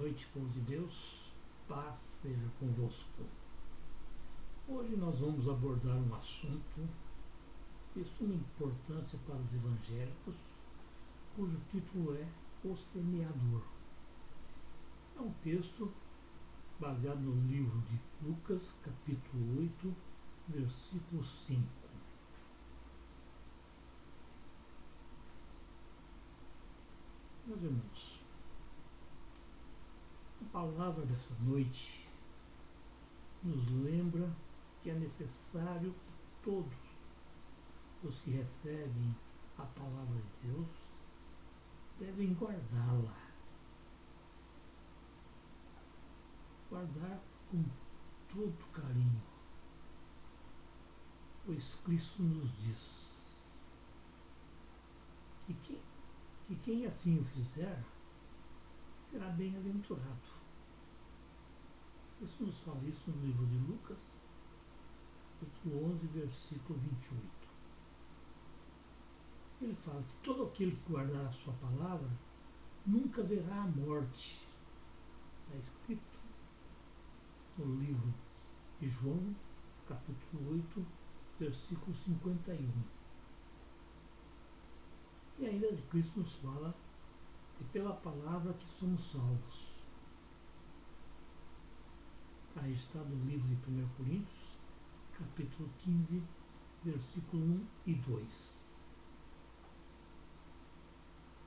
noite, povo de Deus, paz seja convosco. Hoje nós vamos abordar um assunto de suma importância para os evangélicos, cujo título é O Semeador. É um texto baseado no livro de Lucas, capítulo 8, versículo 5. Meus irmãos, a palavra dessa noite nos lembra que é necessário que todos os que recebem a palavra de Deus devem guardá-la. Guardar com todo carinho, pois Cristo nos diz que quem assim o fizer será bem-aventurado. Isso nos fala isso no livro de Lucas, capítulo 11, versículo 28. Ele fala que todo aquele que guardar a sua palavra nunca verá a morte. Está escrito no livro de João, capítulo 8, versículo 51. E ainda de Cristo nos fala que pela palavra que somos salvos. Aí está no livro de 1 Coríntios, capítulo 15, versículo 1 e 2.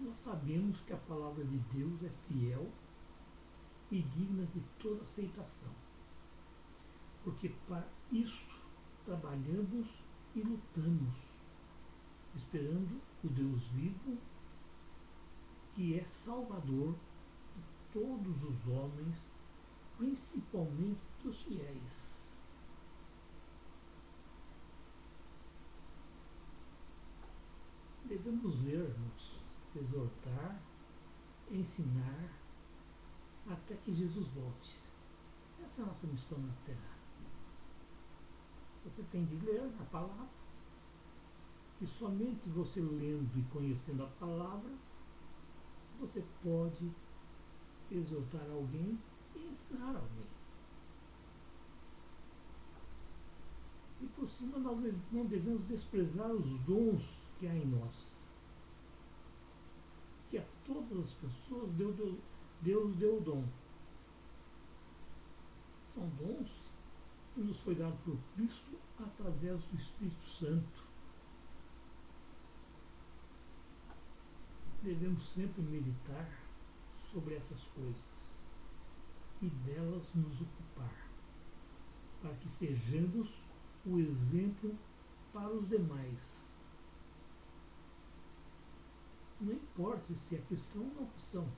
Nós sabemos que a palavra de Deus é fiel e digna de toda aceitação, porque para isso trabalhamos e lutamos, esperando o Deus vivo, que é Salvador de todos os homens, principalmente dos fiéis. Devemos ler-nos, exortar, ensinar, até que Jesus volte. Essa é a nossa missão na Terra. Você tem de ler a palavra, que somente você lendo e conhecendo a palavra, você pode exortar alguém e ensinar alguém. E por cima nós não devemos desprezar os dons que há em nós. Que a todas as pessoas Deus deu o dom. São dons que nos foi dado por Cristo através do Espírito Santo. Devemos sempre meditar sobre essas coisas e delas nos ocupar, para que sejamos o exemplo para os demais. Não importa se é cristão ou não cristão,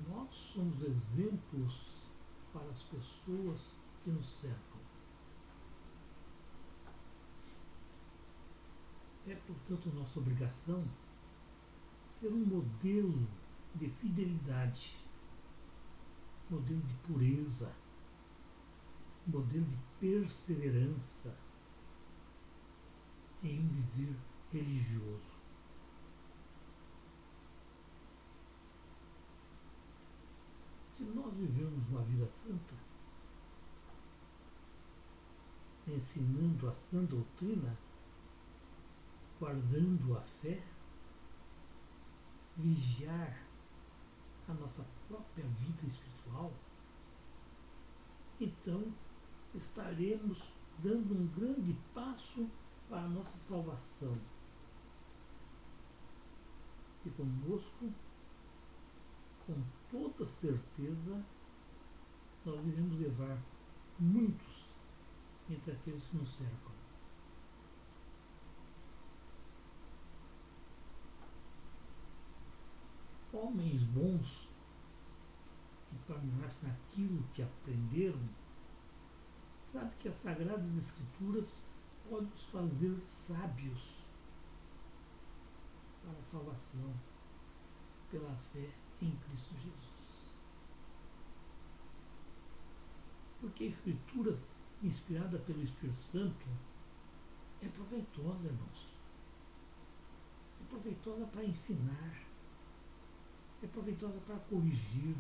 nós somos exemplos para as pessoas que nos cercam. É, portanto, nossa obrigação ser um modelo de fidelidade, modelo de pureza, modelo de perseverança em um viver religioso. Se nós vivemos uma vida santa, ensinando a sã doutrina, guardando a fé, vigiar a nossa própria vida espiritual, então estaremos dando um grande passo para a nossa salvação. E conosco, com toda certeza, nós iremos levar muitos entre aqueles que nos cercam. Homens bons que permanecem naquilo que aprenderam, sabem que as Sagradas Escrituras podem nos fazer sábios para a salvação pela fé em Cristo Jesus. Porque a Escritura, inspirada pelo Espírito Santo, é proveitosa, irmãos. É proveitosa para ensinar, é proveitosa para corrigir,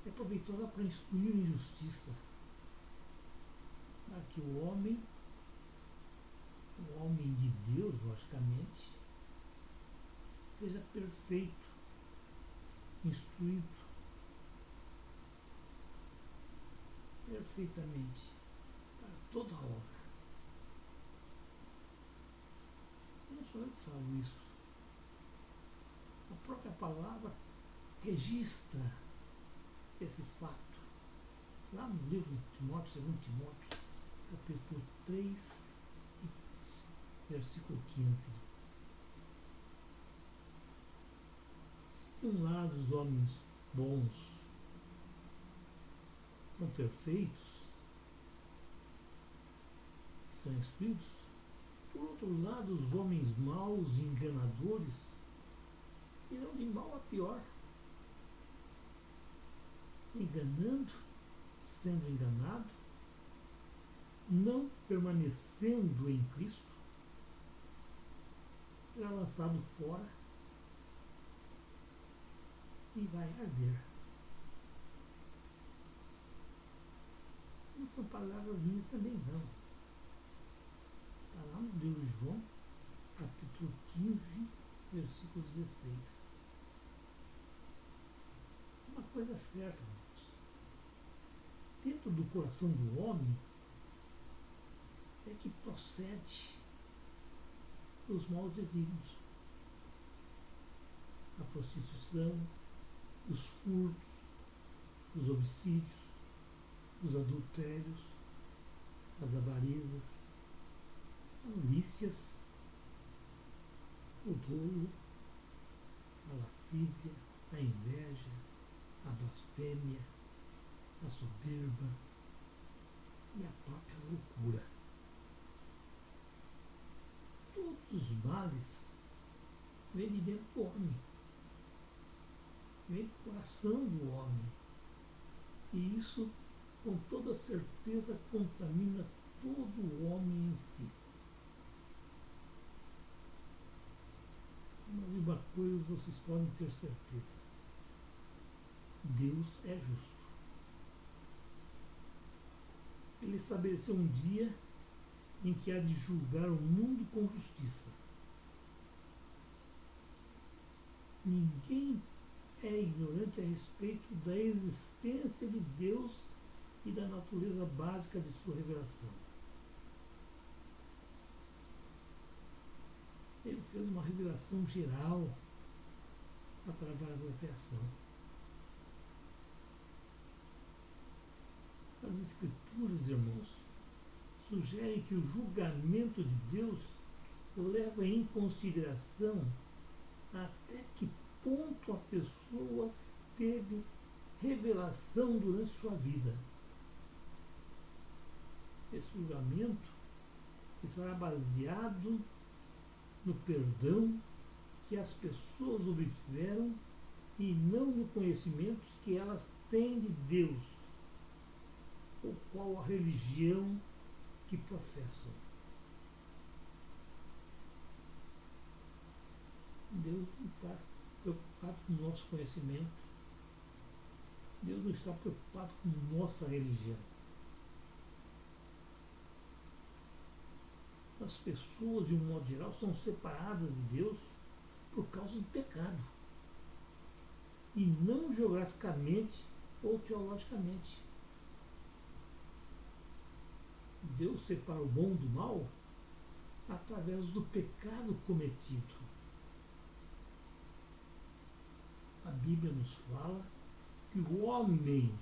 é proveitosa para instruir em justiça, para que o homem de Deus, logicamente, seja perfeito, instruído perfeitamente para toda a obra. Não sou eu que falo isso. A própria palavra registra esse fato. Lá no livro de Timóteo, 2 Timóteo, capítulo 3, versículo 15. Se de um lado os homens bons são perfeitos, são instruídos, por outro lado os homens maus e enganadores irão de mal a pior, enganando, sendo enganado, não permanecendo em Cristo, será lançado fora e vai arder. Não são palavras minhas também não. Está lá no livro de João, capítulo 15, versículo 16. Uma coisa certa, irmãos. Dentro do coração do homem é que procede os maus desígnios. A prostituição, os furtos, os homicídios, os adultérios, as avarizas, malícias, o dolo, a lascívia, a inveja, a blasfêmia, a soberba e a própria loucura. Todos os males vêm de dentro do homem, vêm do coração do homem. E isso, com toda certeza, contamina todo o homem em si. Mas de uma coisa vocês podem ter certeza: Deus é justo. Ele estabeleceu um dia em que há de julgar o mundo com justiça. Ninguém é ignorante a respeito da existência de Deus e da natureza básica de sua revelação. Ele fez uma revelação geral através da criação. As Escrituras, irmãos, sugerem que o julgamento de Deus leva em consideração até que ponto a pessoa teve revelação durante sua vida. Esse julgamento estará baseado no perdão que as pessoas obtiveram e não no conhecimento que elas têm de Deus, ou qual a religião que professam. Deus não está preocupado com o nosso conhecimento. Deus não está preocupado com nossa religião. As pessoas, de um modo geral, são separadas de Deus por causa do pecado. E não geograficamente ou teologicamente. Deus separa o bom do mal através do pecado cometido. A Bíblia nos fala que o homem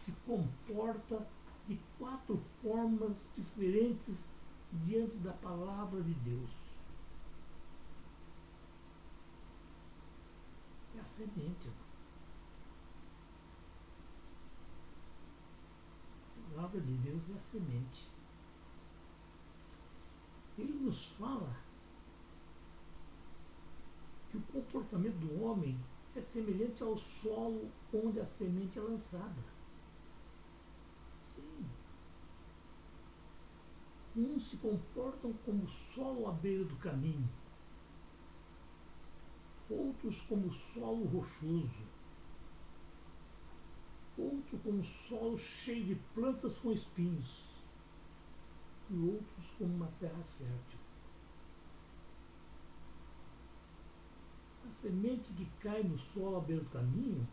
se comporta de 4 formas diferentes diante da palavra de Deus. É a semente. A palavra de Deus é a semente. Ele nos fala que o comportamento do homem é semelhante ao solo onde a semente é lançada. Sim. Uns se comportam como solo à beira do caminho, outros como solo rochoso. outro como solo cheio de plantas com espinhos, e outros como uma terra fértil. A semente que cai no solo à beira do caminho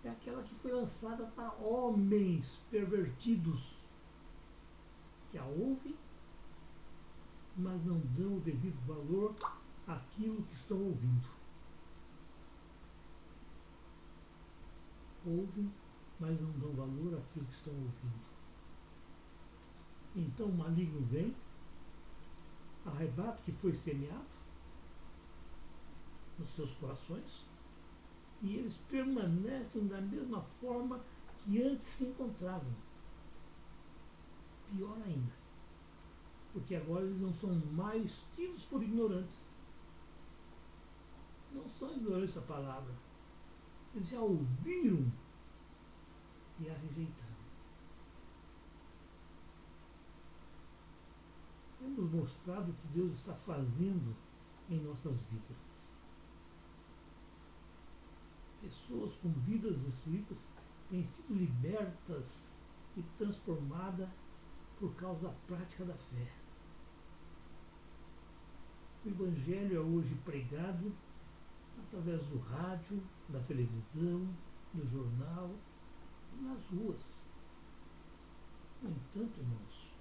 é aquela que foi lançada para homens pervertidos, que a ouvem, mas não dão o devido valor àquilo que estão ouvindo. Ouvem, mas não dão valor àquilo que estão ouvindo. Então o maligno vem, arrebata o que foi semeado nos seus corações, e eles permanecem da mesma forma que antes se encontravam. Pior ainda, porque agora eles não são mais tidos por ignorantes. Não são ignorantes da palavra. Eles já ouviram e a rejeitaram. Temos mostrado o que Deus está fazendo em nossas vidas. Pessoas com vidas destruídas têm sido libertas e transformadas por causa da prática da fé. O Evangelho é hoje pregado através do rádio, da televisão, do jornal, nas ruas. No entanto, irmãos,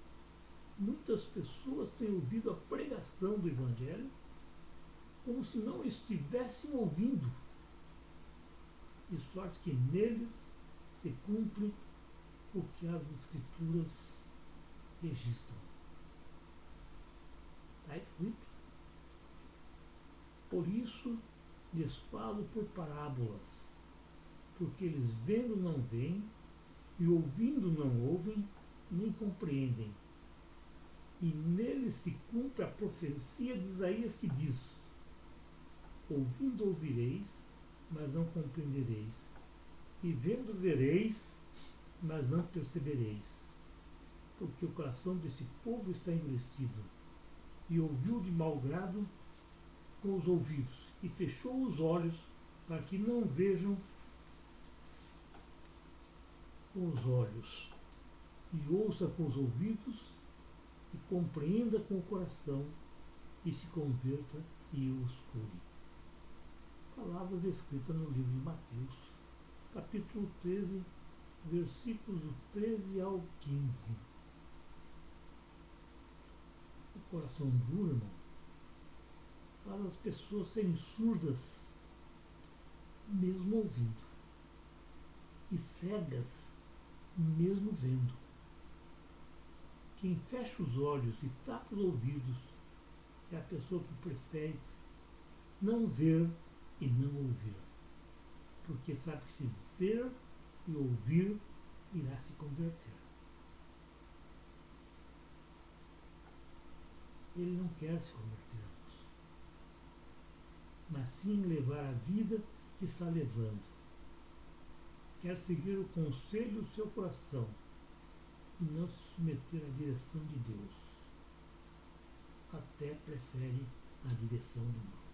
muitas pessoas têm ouvido a pregação do Evangelho como se não estivessem ouvindo, de sorte que neles se cumpre o que as Escrituras registram. Está escrito. Por isso lhes falo por parábolas, porque eles vendo não veem, e ouvindo não ouvem, nem compreendem. E neles se cumpre a profecia de Isaías que diz: ouvindo ouvireis, mas não compreendereis, e vendo vereis, mas não percebereis, porque o coração desse povo está endurecido, e ouviu de mau grado com os ouvidos, e fechou os olhos, para que não vejam com os olhos, e ouça com os ouvidos, e compreenda com o coração, e se converta e os cure. Palavras escritas no livro de Mateus, capítulo 13, versículos do 13 ao 15. O coração duro, irmão, faz as pessoas serem surdas, mesmo ouvindo, e cegas, mesmo vendo. Quem fecha os olhos e tapa os ouvidos é a pessoa que prefere não ver e não ouvir, porque sabe que se ver e ouvir, irá se converter. Ele não quer se converter, mas sim levar a vida que está levando. Quer seguir o conselho do seu coração e não se submeter à direção de Deus. Até prefere a direção do mal.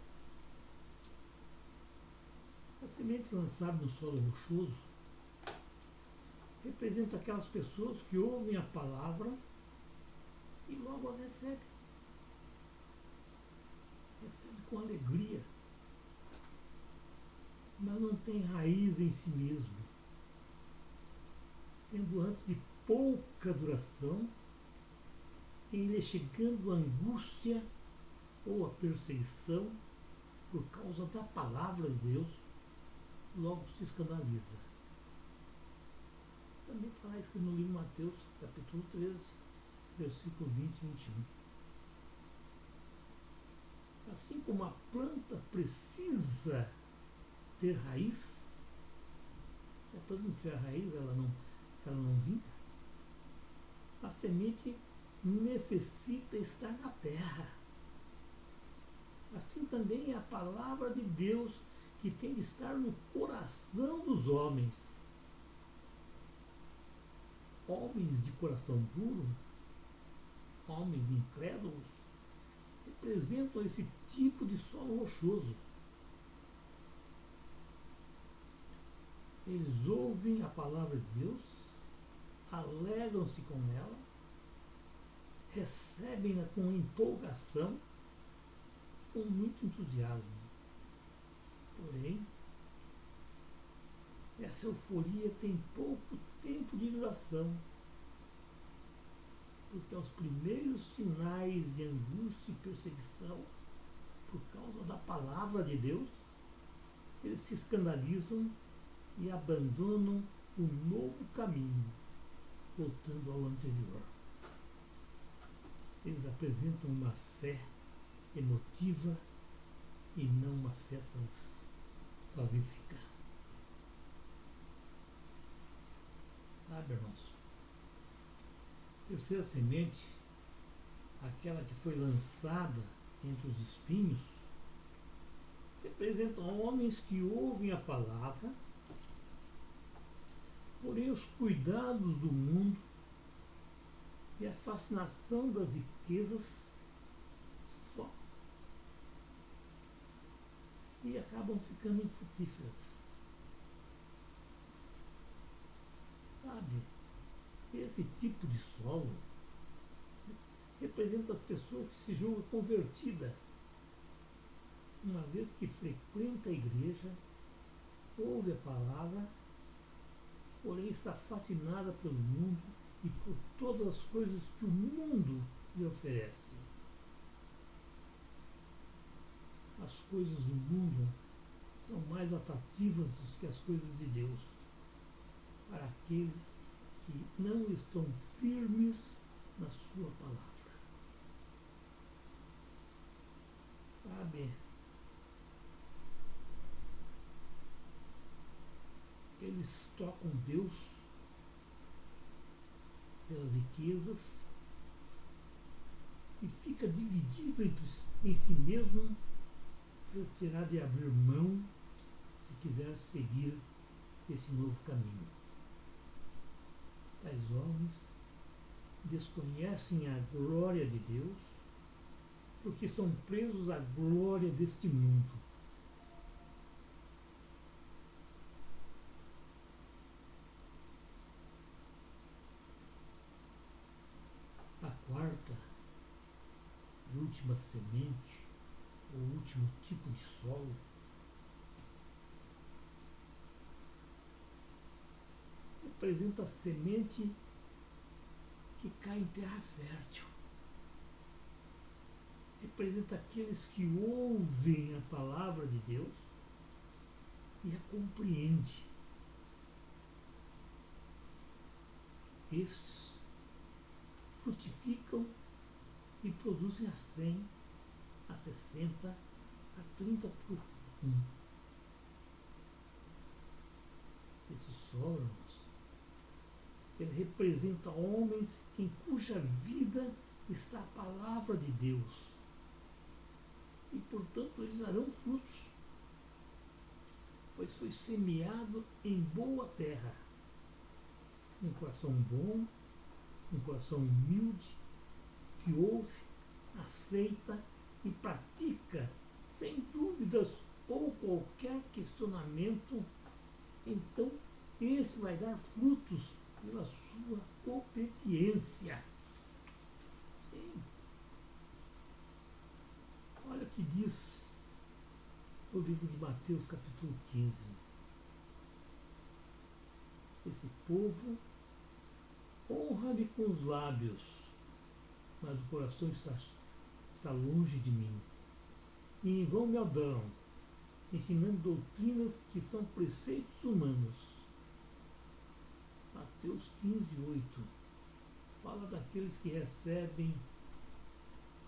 A semente lançada no solo rochoso representa aquelas pessoas que ouvem a palavra e logo as recebem. Recebe com alegria, mas não tem raiz em si mesmo, sendo antes de pouca duração, em lhe chegando a angústia ou a perseguição por causa da palavra de Deus, logo se escandaliza. Também está lá escrito no livro de Mateus, capítulo 13, versículo 20 e 21. Assim como a planta precisa ter raiz, se a planta não tiver raiz, ela não vinga. A semente necessita estar na terra. Assim também é a palavra de Deus, que tem de estar no coração dos homens. Homens de coração duro, homens incrédulos, representam esse tipo de solo rochoso. Eles ouvem a palavra de Deus, alegram-se com ela, recebem-na com empolgação, com muito entusiasmo. Porém, essa euforia tem pouco tempo de duração, porque aos primeiros sinais de angústia e perseguição, por causa da palavra de Deus, eles se escandalizam e abandonam o novo caminho, voltando ao anterior. Eles apresentam uma fé emotiva e não uma fé salvífica. Sabe, irmãos? Terceira semente, aquela que foi lançada entre os espinhos, representam homens que ouvem a palavra, porém os cuidados do mundo e a fascinação das riquezas sufocam e acabam ficando infrutíferas. Sabe, esse tipo de solo representa as pessoas que se julgam convertidas, uma vez que frequenta a igreja, ouve a palavra, porém está fascinada pelo mundo e por todas as coisas que o mundo lhe oferece. As coisas do mundo são mais atrativas do que as coisas de Deus, para aqueles que não estão firmes na sua palavra. Sabe, eles trocam Deus pelas riquezas e fica dividido em si mesmo, eu terá de abrir mão se quiser seguir esse novo caminho. Tais homens desconhecem a glória de Deus porque são presos à glória deste mundo. A quarta e última semente, o último tipo de solo, representa a semente que cai em terra fértil. Representa aqueles que ouvem a palavra de Deus e a compreendem. Estes frutificam e produzem a 100, a 60, a 30 por um. Esse solo, irmãos, ele representa homens em cuja vida está a palavra de Deus. E, portanto, eles darão frutos, pois foi semeado em boa terra. Um coração bom, um coração humilde, que ouve, aceita e pratica, sem dúvidas ou qualquer questionamento, então esse vai dar frutos pela sua obediência. Sim. Olha o que diz o livro de Mateus, capítulo 15. Esse povo honra-me com os lábios, mas o coração está longe de mim. E em vão me adoram, ensinando doutrinas que são preceitos humanos. Mateus 15, 8. Fala daqueles que recebem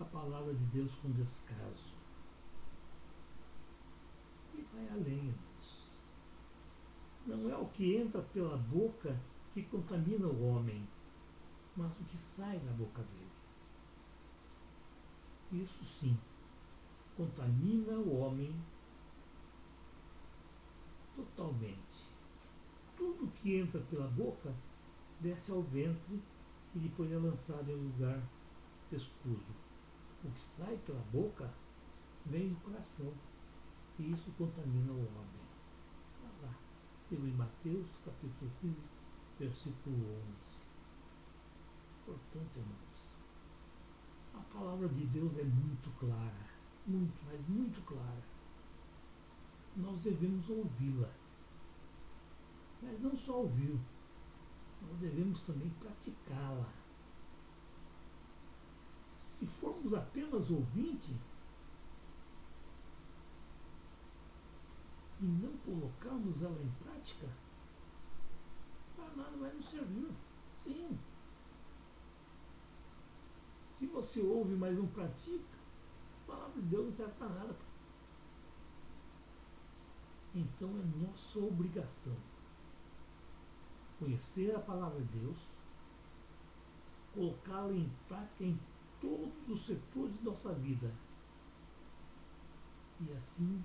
a palavra de Deus com descaso. E vai além, irmãos. Não é o que entra pela boca que contamina o homem, mas o que sai da boca dele. Isso sim, contamina o homem totalmente. Tudo que entra pela boca desce ao ventre e depois é lançado em um lugar escuso. O que sai pela boca vem do coração e isso contamina o homem. Tá lá. em Mateus capítulo 15, versículo 11. Portanto, irmãos, a palavra de Deus é muito clara, muito, mas muito clara. Nós devemos ouvi-la, mas não só ouvir, nós devemos também praticá-la. Se formos apenas ouvinte e não colocarmos ela em prática, para nada vai nos servir. Sim. Se você ouve, mas não pratica, a palavra de Deus não serve para nada. Então é nossa obrigação conhecer a palavra de Deus, colocá-la em prática em todos os setores de nossa vida. E assim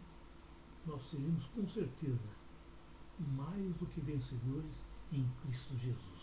nós seremos com certeza mais do que vencedores em Cristo Jesus.